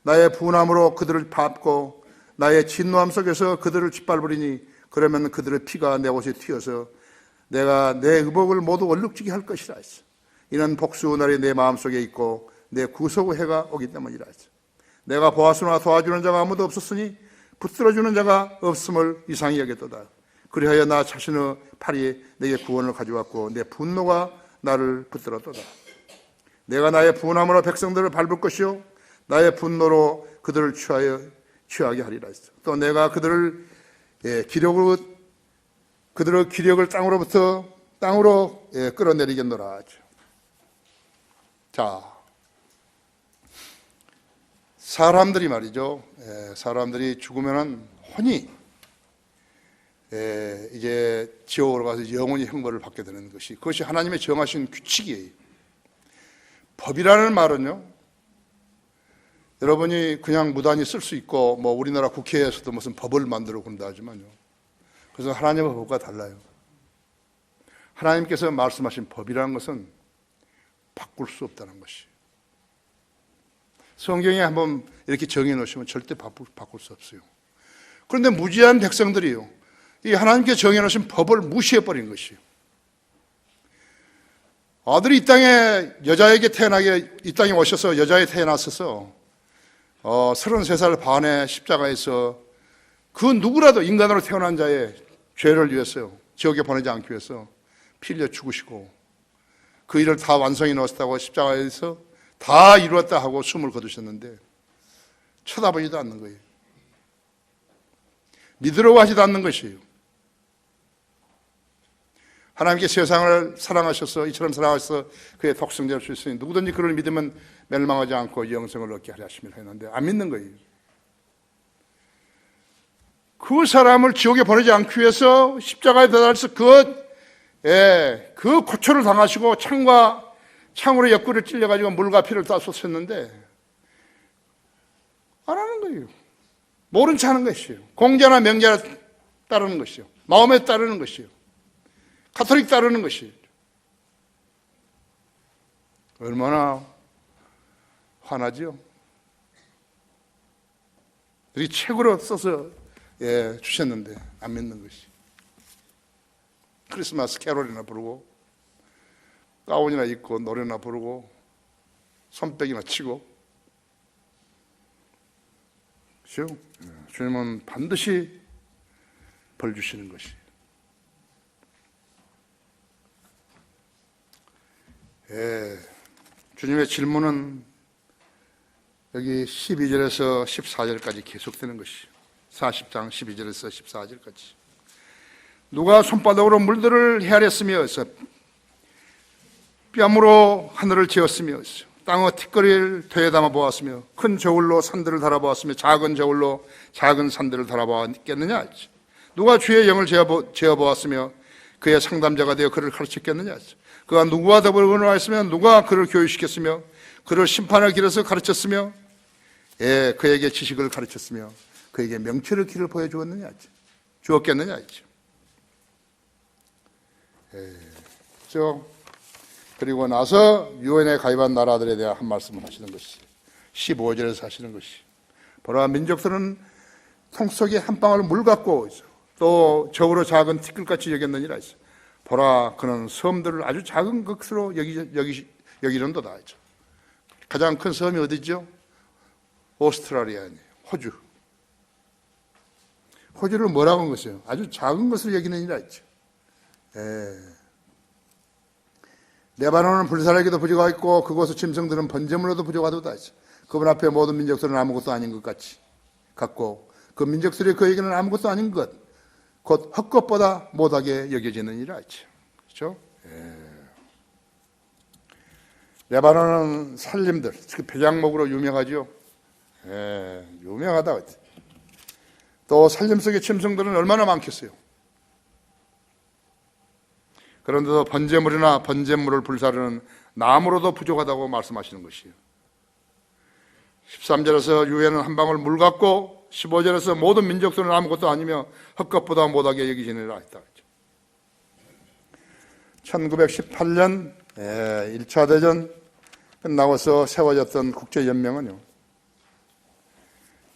나의 분함으로 그들을 밟고 나의 진노함 속에서 그들을 짓밟으리니 그러면 그들의 피가 내 옷에 튀어서 내가 내 의복을 모두 얼룩지게 할 것이라 했어. 이는 복수날이 내 마음속에 있고 내 구속의 해가 오기 때문이라 했어. 내가 보았으나 도와주는 자가 아무도 없었으니 붙들어주는 자가 없음을 이상히 여겼도다. 그리하여 나 자신의 팔이 내게 구원을 가져왔고 내 분노가 나를 붙들었도다. 내가 나의 분함으로 백성들을 밟을 것이요 나의 분노로 그들을 취하게 하리라 했어. 또 내가 그들의 기력을 땅으로 끌어내리겠노라 하죠. 자, 사람들이 말이죠. 사람들이 죽으면은 혼이 이제 지옥으로 가서 영원히 형벌을 받게 되는 것이, 그것이 하나님의 정하신 규칙이에요. 법이라는 말은요, 여러분이 그냥 무단히 쓸 수 있고, 뭐 우리나라 국회에서도 무슨 법을 만들어 그런다 하지만요, 그래서 하나님의 법과 달라요. 하나님께서 말씀하신 법이라는 것은 바꿀 수 없다는 것이에요. 성경에 한번 이렇게 정해 놓으시면 절대 바꿀 수 없어요. 그런데 무지한 백성들이요, 이 하나님께 정해 놓으신 법을 무시해 버린 것이에요. 아들이 이 땅에 여자에게 이 땅에 오셔서 여자에 태어났어서 33살 반에 십자가에서 그 누구라도 인간으로 태어난 자의 죄를 위해서요, 지옥에 보내지 않기 위해서 피 흘려 죽으시고 그 일을 다 완성해 놓았다고 십자가에서 다 이루었다 하고 숨을 거두셨는데 쳐다보지도 않는 거예요. 믿으려고 하지도 않는 것이에요. 하나님께 세상을 사랑하셔서 이처럼 사랑하셔서 그의 독생자를 주셨으니 누구든지 그를 믿으면 멸망하지 않고 영생을 얻게 하려 하심이라 했는데 안 믿는 거예요. 그 사람을 지옥에 보내지 않기 위해서 십자가에 달려서 그 고초를 당하시고 창으로 옆구리를 찔려가지고 물과 피를 다 쏟으셨는데 안 하는 거예요. 모른 체 하는 것이에요. 공자나 명자나 따르는 것이요, 마음에 따르는 것이요, 가톨릭 따르는 것이에요. 얼마나 화나지요? 여기 책으로 써서 주셨는데 안 믿는 것이. 크리스마스 캐롤이나 부르고 가운이나 입고 노래나 부르고 손뼉이나 치고, 그렇죠? 주님은 반드시 벌 주시는 것이. 주님의 질문은 여기 12절에서 14절까지 계속되는 것이요, 40장 12절에서 14절까지. 누가 손바닥으로 물들을 헤아렸으며 뺨으로 하늘을 지었으며 땅의 티끌을 되에 담아 보았으며 큰 저울로 산들을 달아보았으며 작은 저울로 작은 산들을 달아보았겠느냐. 누가 주의 영을 재어보았으며 그의 상담자가 되어 그를 가르쳤겠느냐. 그가 누구와 더불어 하였으며 누가 그를 교육시켰으며 그를 심판의 길에서 가르쳤으며 그에게 지식을 가르쳤으며 그에게 명철의 길을 보여주었느냐, 주었겠느냐. 그리고 나서 유엔에 가입한 나라들에 대한 한 말씀을 하시는 것이 15절에서 하시는 것이, 보라 민족들은 통 속에 한 방울 물 같고 또 저울로 작은 티끌같이 여겼느니라. 보라 그는 섬들을 아주 작은 것으로 여기는도다. 가장 큰 섬이 어디죠? 오스트라리아예요. 호주를 뭐라고 한 것이에요? 아주 작은 것을 여기느니라 했죠. 레바논은 불사르기도 부족하고 그곳의 짐승들은 번제물로도 부족하도다 했죠. 그분 앞에 모든 민족들은 아무것도 아닌 것 같고 그 민족들이 그에게는 아무것도 아닌 것, 곧 헛것보다 못하게 여겨지느니라 했죠. 그렇죠? 레바논은 산림들, 특히 배양목으로 유명하죠. 유명하다. 또 산림 속의 짐승들은 얼마나 많겠어요. 그런데도 번제물이나 번제물을 불사르는 나무로도 부족하다고 말씀하시는 것이에요. 13절에서 유해는 한 방울 물 같고 15절에서 모든 민족들은 아무것도 아니며 헛것보다 못하게 여기지니라 했다. 1918년 1차 대전 끝나고서 세워졌던 국제연맹은요,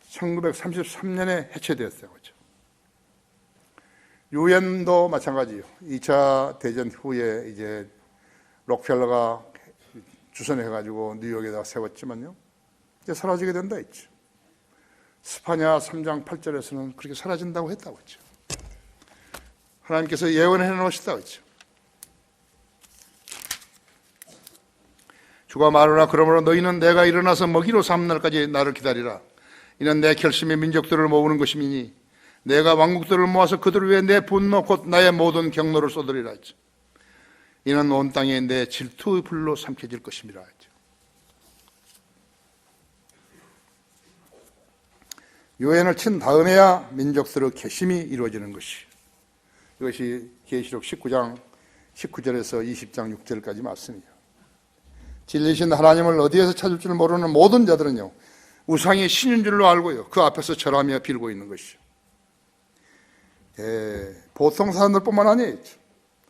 1933년에 해체되었어요. 그렇죠? 유엔도 마찬가지예요. 2차 대전 후에 이제 록펠러가 주선해가지고 뉴욕에다 세웠지만요, 이제 사라지게 된다 했죠. 스파냐 3장 8절에서는 그렇게 사라진다고 했다고 했죠. 하나님께서 예언해 놓으셨다고 했죠. 주가 말하라. 그러므로 너희는 내가 일어나서 먹이로 삼는 날까지 나를 기다리라. 이는 내 결심의 민족들을 모으는 것이니 내가 왕국들을 모아서 그들 위에 내 분노 곧 나의 모든 경로를 쏟으리라 했죠. 이는 온 땅에 내 질투의 불로 삼켜질 것임이라 했죠. 유엔을 친 다음에야 민족들의 개심이 이루어지는 것이, 이것이 계시록 19장 19절에서 20장 6절까지 말씀이에요. 진리신 하나님을 어디에서 찾을 줄 모르는 모든 자들은요, 우상이 신인 줄로 알고요, 그 앞에서 절하며 빌고 있는 것이죠. 보통 사람들뿐만 아니에요.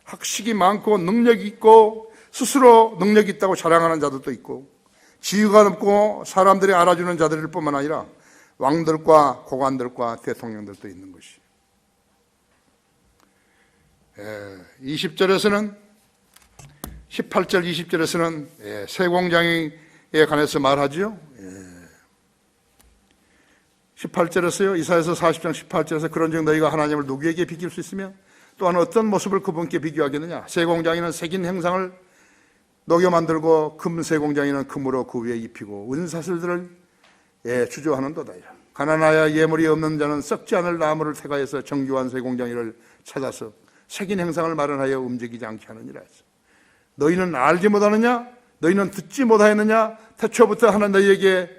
학식이 많고 능력이 있고 스스로 능력이 있다고 자랑하는 자들도 있고, 지위가 높고 사람들이 알아주는 자들일 뿐만 아니라 왕들과 고관들과 대통령들도 있는 것이에요. 20절에서는 18절 20절에서는 세공장에 관해서 말하죠. 18절에서요, 이사야서 40장 18절에서 그런즉 너희가 하나님을 누구에게 비길 수 있으며 또한 어떤 모습을 그분께 비교하겠느냐. 세공장에는 색인 행상을 녹여 만들고 금 세공장에는 금으로 그 위에 입히고 은사슬들을 주조하는도다. 가난하여 예물이 없는 자는 썩지 않을 나무를 태가해서 정교한 세공장이를 찾아서 색인 행상을 마련하여 움직이지 않게 하느니라. 너희는 알지 못하느냐? 너희는 듣지 못하였느냐? 태초부터 하나님 너희에게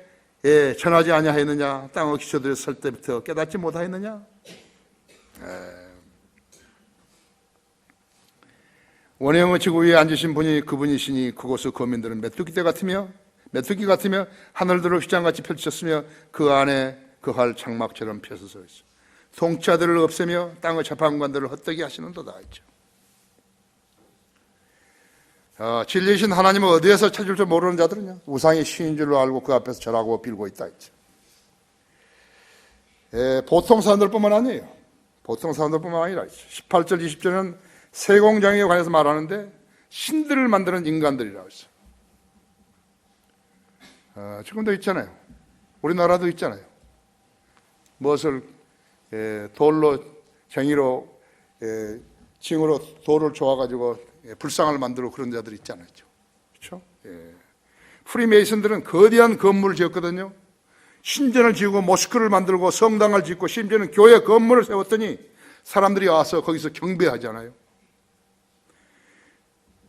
전하지 아니하였느냐? 땅의 기초들을 설 때부터 깨닫지 못하였느냐? 원형의 지구 위에 앉으신 분이 그분이시니 그곳의 거민들은 메뚜기 같으며 하늘들을 휘장같이 펼쳤으며 그 안에 그할 장막처럼 펴서서 있어 통치자들을 없애며 땅의 재판관들을 헛되게 하시는도다 했죠. 진리이신 하나님은 어디에서 찾을 줄 모르는 자들은요, 우상이 신인 줄로 알고 그 앞에서 절하고 빌고 있다 했죠. 보통 사람들뿐만 아니에요. 보통 사람들뿐만 아니라 18절 20절은 세공장에 관해서 말하는데 신들을 만드는 인간들이라고 했어요. 지금도 있잖아요. 우리나라도 있잖아요. 무엇을 돌로 쟁이로 징으로 돌을 조아가지고 불상을 만들고 그런 자들 있잖아요. 그렇죠? 프리메이슨들은 거대한 건물을 지었거든요. 신전을 지고 모스크를 만들고 성당을 짓고 심지어는 교회 건물을 세웠더니 사람들이 와서 거기서 경배하잖아요.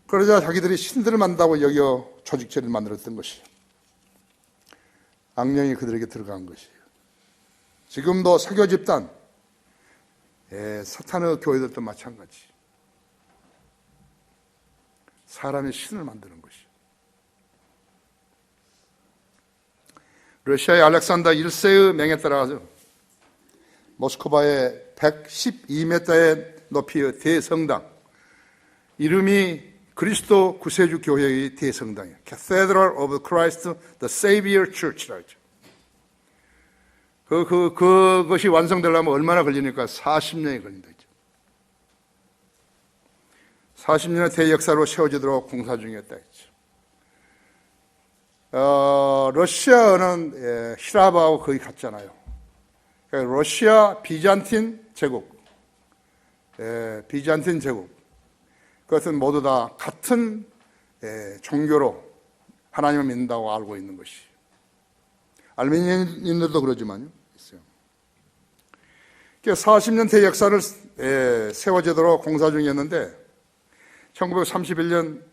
그러자 자기들이 신들을 만든다고 여겨 조직체를 만들었던 것이에요. 악령이 그들에게 들어간 것이에요. 지금도 사교 집단, 사탄의 교회들도 마찬가지. 사람의 신을 만드는 것이에요. 러시아의 알렉산더 1세의 명에 따라서 모스크바의 112m의 높이의 대성당, 이름이 그리스도 구세주 교회의 대성당이에요. Cathedral of Christ the Savior Church라고 하죠. 그것이 완성되려면 얼마나 걸리니까 40년이 걸린다 했죠. 40년의 대역사로 세워지도록 공사 중이었다 했죠. 러시아는 히라바하고 거의 같잖아요. 그러니까 러시아 비잔틴 제국, 비잔틴 제국, 그것은 모두 다 같은 종교로 하나님을 믿는다고 알고 있는 것이. 알메니아인들도 그러지만요. 있어요. 40년 대역사를 세워지도록 공사 중이었는데 1931년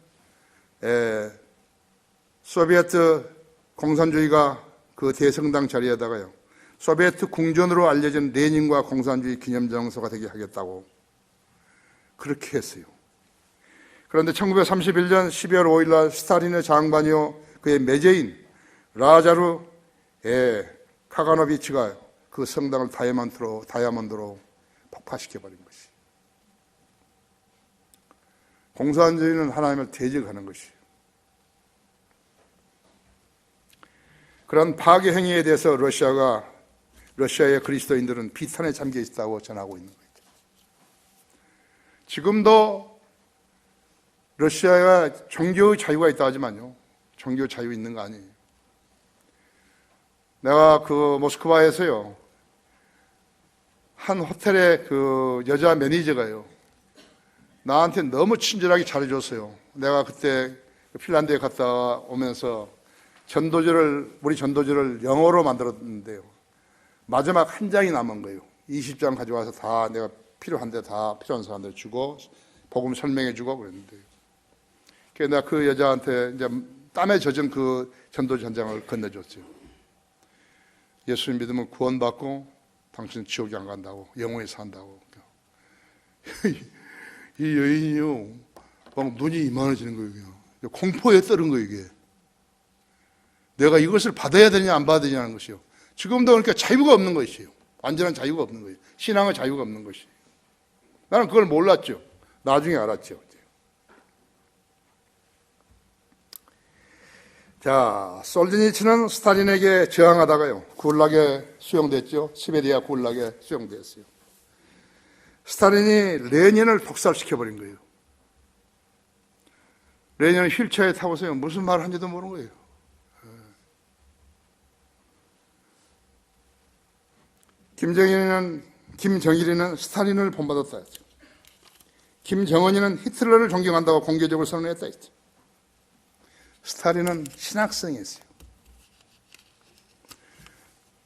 소비에트 공산주의가 그 대성당 자리에다가요, 소비에트 궁전으로 알려진 레닌과 공산주의 기념장소가 되게 하겠다고 그렇게 했어요. 그런데 1931년 12월 5일 날 스탈린의 장관이요 그의 매제인 라자르 카가노비치가 그 성당을 다이아몬드로 폭파시켜버린 것이. 공산주의는 하나님을 대적하는 것이에요. 그런 파괴 행위에 대해서 러시아의 그리스도인들은 비탄에 잠겨 있다고 전하고 있는 거죠. 지금도 러시아가 종교의 자유가 있다 하지만요, 종교 자유 있는 거 아니에요. 내가 그 모스크바에서요, 한 호텔의 그 여자 매니저가요, 나한테 너무 친절하게 잘해줬어요. 내가 그때 핀란드에 갔다 오면서 우리 전도지를 영어로 만들었는데요, 마지막 한 장이 남은 거예요. 20장 가져와서 다 내가 필요한데 다 필요한 사람들 주고 복음 설명해 주고 그랬는데요. 그래서 내가 그 여자한테 이제 땀에 젖은 그 전도지 한 장을 건네줬어요. 예수님 믿으면 구원받고 당신 지옥에 안 간다고, 영원히 산다고. 이 여인이요, 막 눈이 이만해지는 거예요. 그냥. 공포에 떨은 거예요, 이게. 내가 이것을 받아야 되냐 안 받아야 되냐는 것이요. 지금도 그러니까 자유가 없는 것이에요. 완전한 자유가 없는 거예요. 신앙의 자유가 없는 것이에요. 나는 그걸 몰랐죠. 나중에 알았죠. 자, 솔제니츠는 스탈린에게 저항하다가요, 굴락에 수용됐죠. 시베리아 굴락에 수용됐어요. 스탈린이 레닌을 독살시켜버린 거예요. 레닌은 휠체어에 타고서요, 무슨 말을 한지도 모르는 거예요. 김정일이는 스탈린을 본받았다 했죠. 김정은이는 히틀러를 존경한다고 공개적으로 선언했다 했죠. 스탈린은 신학생이었어요.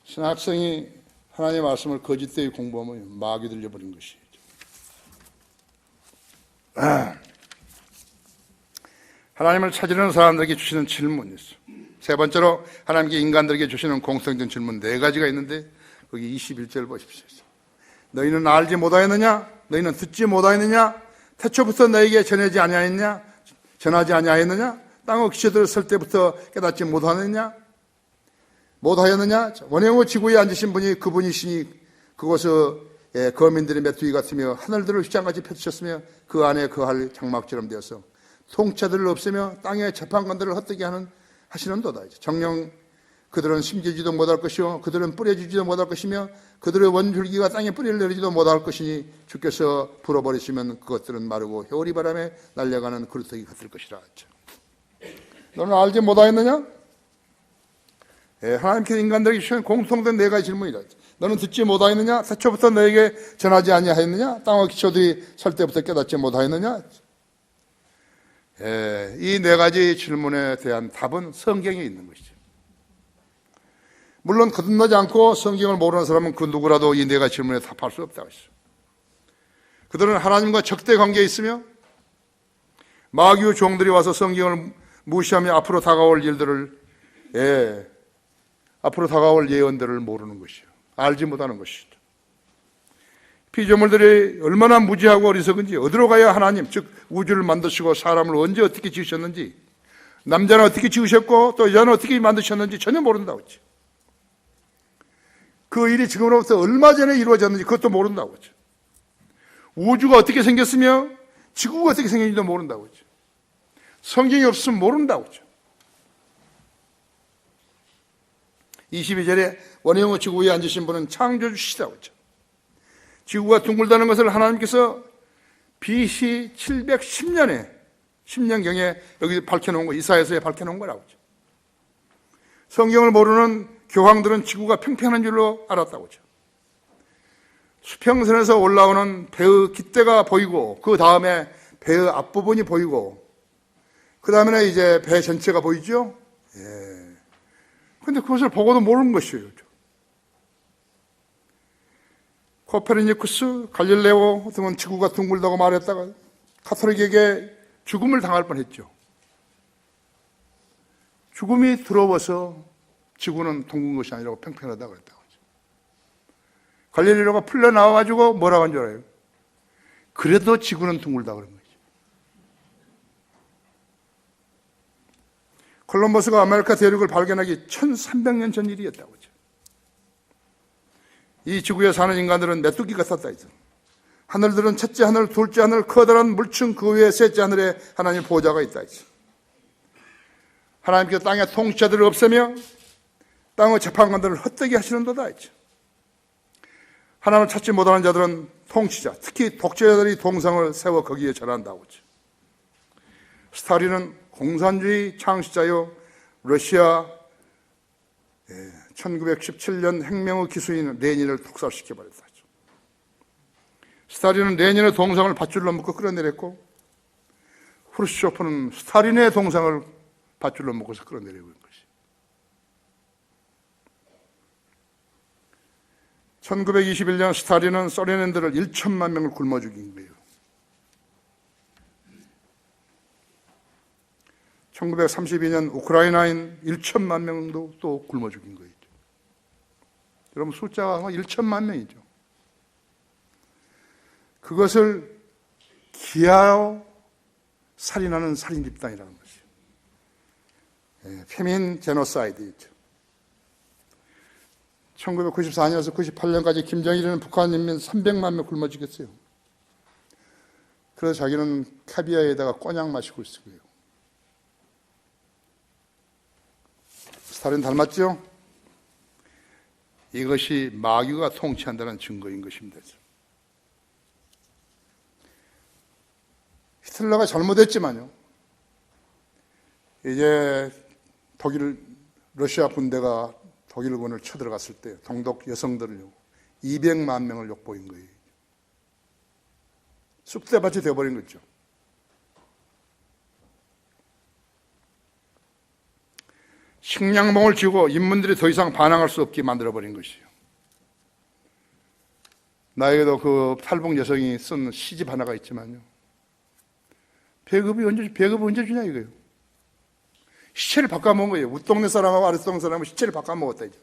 신학생이 하나님의 말씀을 거짓되이 공부하면 마귀 들려버린 것이죠. 하나님을 찾으려는 사람들에게 주시는 질문이 있어요. 세 번째로 하나님께 인간들에게 주시는 공통된 질문 4가지가 있는데, 거기 21절 보십시오. 너희는 알지 못하였느냐? 너희는 듣지 못하였느냐? 태초부터 너에게 전하지 아니하였느냐? 땅의 기초들을 설 때부터 깨닫지 못하였느냐? 원형의 지구에 앉으신 분이 그분이시니 그곳의 거민들의 메뚜기 같으며 하늘들을 휘장같이 펼치셨으며 그 안에 거할 장막처럼 되어서 통치자들을 없애며 땅의 재판관들을 헛되게 하시는도다. 정령 그들은 심지지도 못할 것이요 그들은 뿌려지지도 못할 것이며 그들의 원줄기가 땅에 뿌리를 내리지도 못할 것이니 주께서 불어버리시면 그것들은 마르고 겨울이 바람에 날려가는 그루터기 같을 것이라. 너는 알지 못하였느냐? 하나님께서 인간들에게 주신 공통된 4가지 질문이다. 너는 듣지 못하였느냐? 태초부터 너에게 전하지 아니하였느냐? 땅의 기초들이 설 때부터 깨닫지 못하였느냐? 이 4가지 질문에 대한 답은 성경에 있는 것이죠. 물론 거듭나지 않고 성경을 모르는 사람은 그 누구라도 이 4가지 질문에 답할 수 없다고 했어요. 그들은 하나님과 적대 관계에 있으며 마귀의 종들이 와서 성경을 무시하며 앞으로 다가올 예언들을 모르는 것이요, 알지 못하는 것이죠. 피조물들이 얼마나 무지하고 어리석은지, 어디로 가야 하나님, 즉 우주를 만드시고 사람을 언제 어떻게 지으셨는지, 남자는 어떻게 지으셨고 또 여자는 어떻게 만드셨는지 전혀 모른다고 했죠. 그 일이 지금으로부터 얼마 전에 이루어졌는지 그것도 모른다고 했죠. 우주가 어떻게 생겼으며 지구가 어떻게 생겼는지도 모른다고 했죠. 성경이 없으면 모른다고 했죠. 22절에 원형의 지구 위에 앉으신 분은 창조주시다고 했죠. 지구가 둥글다는 것을 하나님께서 BC 10년경에 여기 밝혀놓은 거, 이사야서에 밝혀놓은 거라고 했죠. 성경을 모르는 교황들은 지구가 평평한 줄로 알았다고 했죠. 수평선에서 올라오는 배의 깃대가 보이고 그 다음에 배의 앞부분이 보이고 그 다음에는 이제 배 전체가 보이죠. 그런데 그것을 보고도 모르는 것이에요. 코페르니쿠스, 갈릴레오 등은 지구가 둥글다고 말했다가 가톨릭에게 죽음을 당할 뻔했죠. 죽음이 들어와서 지구는 둥근 것이 아니라고 평평하다고 그랬다고 하죠. 갈릴레오가 풀려 나와가지고 뭐라고 한 줄 알아요? 그래도 지구는 둥글다고 그런 거죠. 콜럼버스가 아메리카 대륙을 발견하기 1300년 전 일이었다고 하죠. 이 지구에 사는 인간들은 메뚜기 같았다 했죠. 하늘들은 첫째 하늘, 둘째 하늘, 커다란 물층 그 위에 셋째 하늘에 하나님의 보좌가 있다 했죠. 하나님께서 땅의 통치자들을 없애며 땅의 재판관들을 헛되게 하시는도다 했죠. 하나님을 찾지 못하는 자들은 통치자, 특히 독재자들이 동상을 세워 거기에 절한다고 했죠. 스탈린은 공산주의 창시자요 러시아 1917년 혁명의 기수인 레닌을 독살시켜버렸다. 스탈린은 레닌의 동상을 밧줄로 묶어 끌어내렸고 후르시초프는 스탈린의 동상을 밧줄로 묶어서 끌어내리고 있는 것이. 1921년 스탈린은 소련인들을 1천만 명을 굶어 죽인 거예요. 1932년 우크라이나인 1천만 명도 또 굶어 죽인 거예요. 여러분 숫자가 1천만 명이죠. 그것을 기하여 살인하는 살인 집단이라는 것이에요. 페민 제노사이드였죠. 1994년에서 98년까지 김정일은 북한 인민 300만 명 굶어 죽였어요. 그래서 자기는 카비아에다가 꼬냑 마시고 있을 거예요. 스탈린 닮았죠? 이것이 마귀가 통치한다는 증거인 것입니다. 히틀러가 잘못했지만요. 이제 러시아 군대가 독일군을 쳐들어갔을 때 동독 여성들을요 200만 명을 욕보인 거예요. 쑥대밭이 되어버린 거죠. 식량봉을 쥐고 인민들이 더 이상 반항할 수 없게 만들어버린 것이에요. 나에게도 그 탈북 여성이 쓴 시집 하나가 있지만요. 배급이 언제 주냐 이거예요. 시체를 바꿔먹은 거예요. 윗동네 사람하고 아랫동네 사람하고 시체를 바꿔먹었다 이제.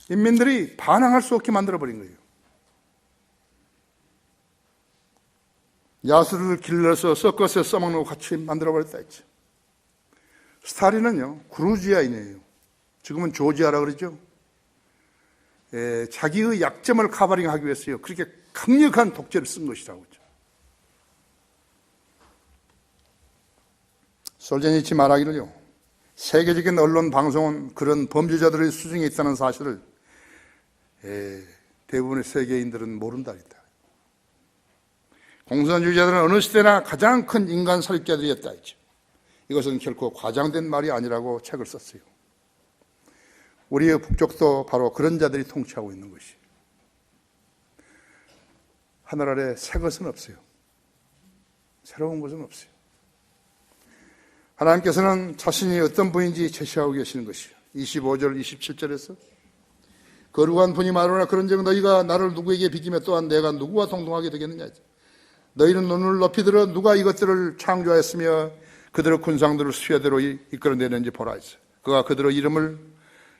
인민들이 반항할 수 없게 만들어버린 거예요. 야수를 길러서 서커스에 써먹는 거 같이 만들어버렸다 했지. 스탈린은요 그루지아인이에요. 지금은 조지아라 그러죠. 자기의 약점을 커버링하기 위해서요 그렇게 강력한 독재를 쓴 것이라고 했죠. 솔제니치 말하기를요 세계적인 언론 방송은 그런 범죄자들의 수중에 있다는 사실을 대부분의 세계인들은 모른다 했다. 공산주의자들은 어느 시대나 가장 큰 인간 살인자들이었다 했죠. 이것은 결코 과장된 말이 아니라고 책을 썼어요. 우리의 북쪽도 바로 그런 자들이 통치하고 있는 것이. 하늘 아래 새 것은 없어요. 새로운 것은 없어요. 하나님께서는 자신이 어떤 분인지 제시하고 계시는 것이요. 25절, 27절에서 거룩한 분이 말하노라 그런 즉 너희가 나를 누구에게 비기며 또한 내가 누구와 동동하게 되겠느냐. 너희는 눈을 높이 들어 누가 이것들을 창조하였으며 그들의 군상들을 수야대로 이끌어내는지 보라 했어요. 그가 그들의 이름을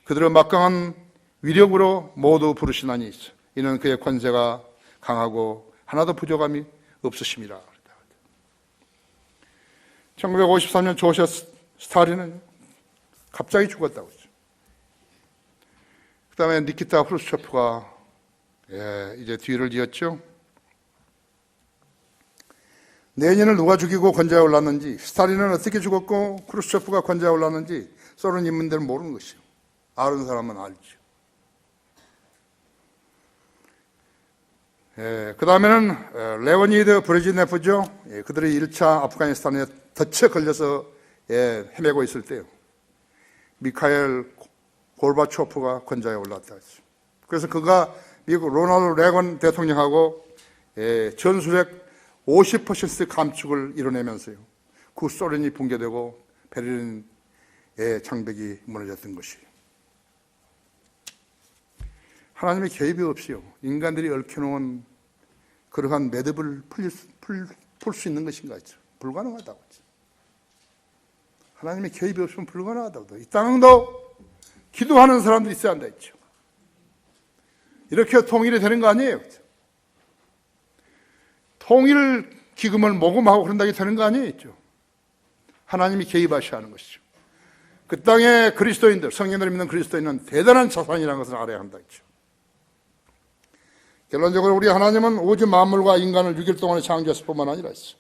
그들의 막강한 위력으로 모두 부르시나니 이는 그의 권세가 강하고 하나도 부족함이 없으심이라. 1953년 조셉 스탈린은 갑자기 죽었다고 했죠. 그 다음에 니키타 후르츠초프가 이제 뒤를 이었죠. 레닌을 누가 죽이고 권좌에 올랐는지, 스탈린은 어떻게 죽었고 후르츠초프가 권좌에 올랐는지 소련 인민들은 모르는 것이요. 아는 사람은 알죠. 그 다음에는 레오니드 브레즈네프죠. 그들이 1차 아프가니스탄에 덫에 걸려서 헤매고 있을 때요. 미카엘 골바초프가 권좌에 올랐다. 그래서 그가 미국 로널드 레건 대통령하고 전술핵 50% 감축을 이뤄내면서요. 구소련이 붕괴되고 베를린의 장벽이 무너졌던 것이에요. 하나님의 개입이 없이요. 인간들이 얽혀놓은 그러한 매듭을 풀 수 있는 것인가 했죠. 불가능하다고 했죠. 하나님의 개입이 없으면 불가능하다고. 이 땅도 기도하는 사람들이 있어야 한다 했죠. 이렇게 통일이 되는 거 아니에요. 통일 기금을 모금하고 그런다게 되는 거 아니에요. 하나님이 개입하셔야 하는 것이죠. 그 땅의 그리스도인들, 성령을 믿는 그리스도인은 대단한 자산이라는 것을 알아야 한다 했죠. 결론적으로 우리 하나님은 우주 만물과 인간을 6일 동안에 창조했을 뿐만 아니라 했어요.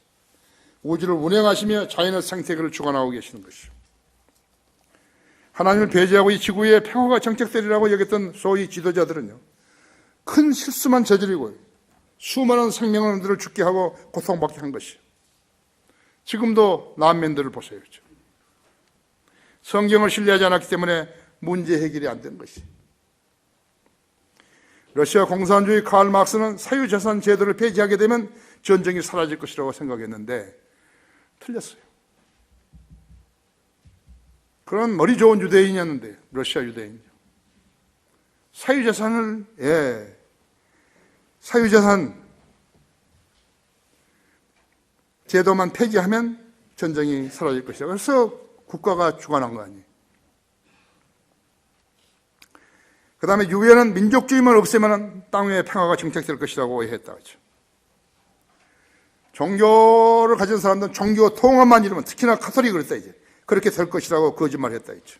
우주를 운행하시며 자연의 생태계를 주관하고 계시는 것이죠. 하나님을 배제하고 이 지구에 평화가 정착되리라고 여겼던 소위 지도자들은요, 큰 실수만 저지르고 수많은 생명들을 죽게 하고 고통받게 한 것이죠. 지금도 난민들을 보세요. 성경을 신뢰하지 않았기 때문에 문제 해결이 안 된 것이. 러시아 공산주의 칼 막스는 사유재산 제도를 폐지하게 되면 전쟁이 사라질 것이라고 생각했는데 틀렸어요. 그런 머리 좋은 유대인이었는데, 러시아 유대인이요. 사유재산 제도만 폐기하면 전쟁이 사라질 것이다. 그래서 국가가 주관한 거 아니에요. 그 다음에 유엔은 민족주의만 없애면 땅 위에 평화가 정착될 것이라고 오해했다. 그렇죠? 종교를 가진 사람들은 종교 통합만 이루면, 특히나 가톨릭 그랬다 이제. 그렇게 될 것이라고 거짓말했다 했죠.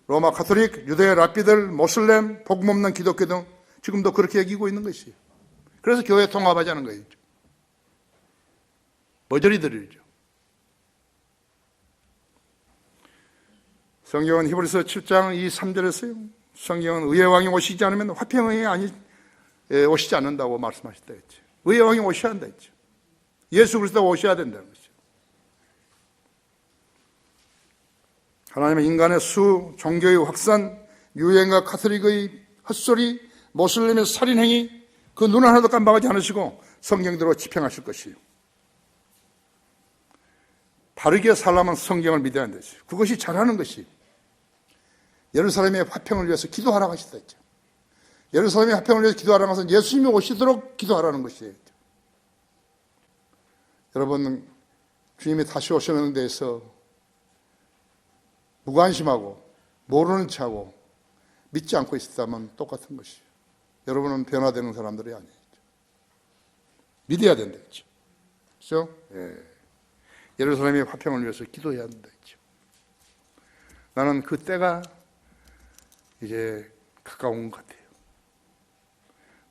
로마 가톨릭, 유대 랍비들, 모슬렘, 복음 없는 기독교 등 지금도 그렇게 여기고 있는 것이에요. 그래서 교회 통합하자는 거예요. 머저리들이죠. 성경은 히브리서 7장 2, 3절에서요. 성경은 의의 왕이 오시지 않으면 화평의 오시지 않는다고 말씀하셨다 했죠. 의의 왕이 오셔야 한다 했죠. 예수 그리스도가 오셔야 된다는 거죠. 하나님은 인간의 수, 종교의 확산, 유행과 가톨릭의 헛소리, 모슬림의 살인행위, 그 눈 하나도 깜빡하지 않으시고 성경대로 집행하실 것이에요. 바르게 살려면 성경을 믿어야 한다 했어요. 그것이 잘하는 것이에요. 예루살렘의 화평을 위해서 기도하라고 하셨다 했죠. 예루살렘의 화평을 위해서 기도하라는 것은 예수님이 오시도록 기도하라는 것이에요. 여러분, 주님이 다시 오시는 데에서 무관심하고 모르는 척하고 믿지 않고 있었다면 똑같은 것이에요. 여러분은 변화되는 사람들이 아니에요. 믿어야 된다 했죠. 그렇죠? 예. 예루살렘의 화평을 위해서 기도해야 한다 했죠. 나는 그 때가 이제 가까운 것 같아요.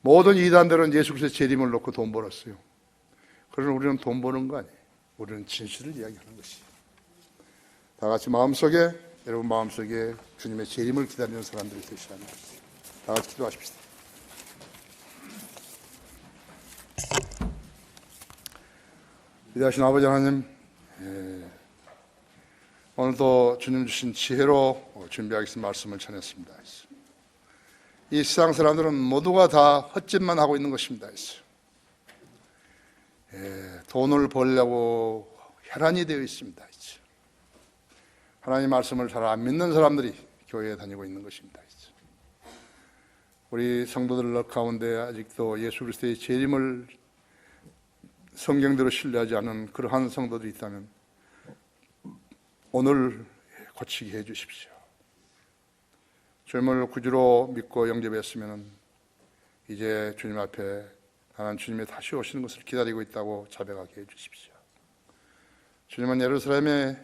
모든 이단들은 예수 그리스도의 재림을 놓고 돈 벌었어요. 그러나 우리는 돈 버는 거 아니에요. 우리는 진실을 이야기하는 것이에요. 다 같이 마음속에, 여러분 마음속에 주님의 재림을 기다리는 사람들이 되셔야 합니다. 다 같이 기도하십시다. 위대하신 아버지 하나님, 오늘도 주님 주신 지혜로 준비하겠습니다. 말씀을 전했습니다. 이 세상 사람들은 모두가 다 헛짓만 하고 있는 것입니다. 돈을 벌려고 혈안이 되어 있습니다. 하나님 말씀을 잘 안 믿는 사람들이 교회에 다니고 있는 것입니다. 우리 성도들 가운데 아직도 예수 그리스도의 재림을 성경대로 신뢰하지 않은 그러한 성도들이 있다면 오늘 고치게 해 주십시오. 주님을 구주로 믿고 영접했으면 이제 주님 앞에 나는 주님이 다시 오시는 것을 기다리고 있다고 자백하게 해 주십시오. 주님은 예루살렘의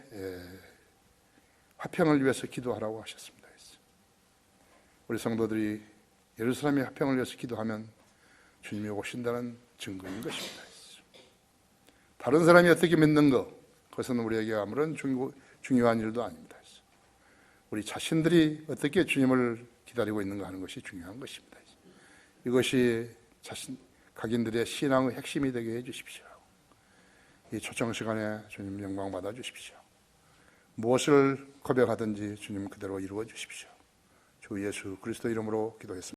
화평을 위해서 기도하라고 하셨습니다. 우리 성도들이 예루살렘의 화평을 위해서 기도하면 주님이 오신다는 증거인 것입니다. 다른 사람이 어떻게 믿는 것, 그것은 우리에게 아무런 중요한 일도 아닙니다. 우리 자신들이 어떻게 주님을 기다리고 있는가 하는 것이 중요한 것입니다. 이것이 각인들의 신앙의 핵심이 되게 해주십시오. 이 초청 시간에 주님 영광 받아 주십시오. 무엇을 고백하든지 주님 그대로 이루어 주십시오. 주 예수 그리스도 이름으로 기도했습니다.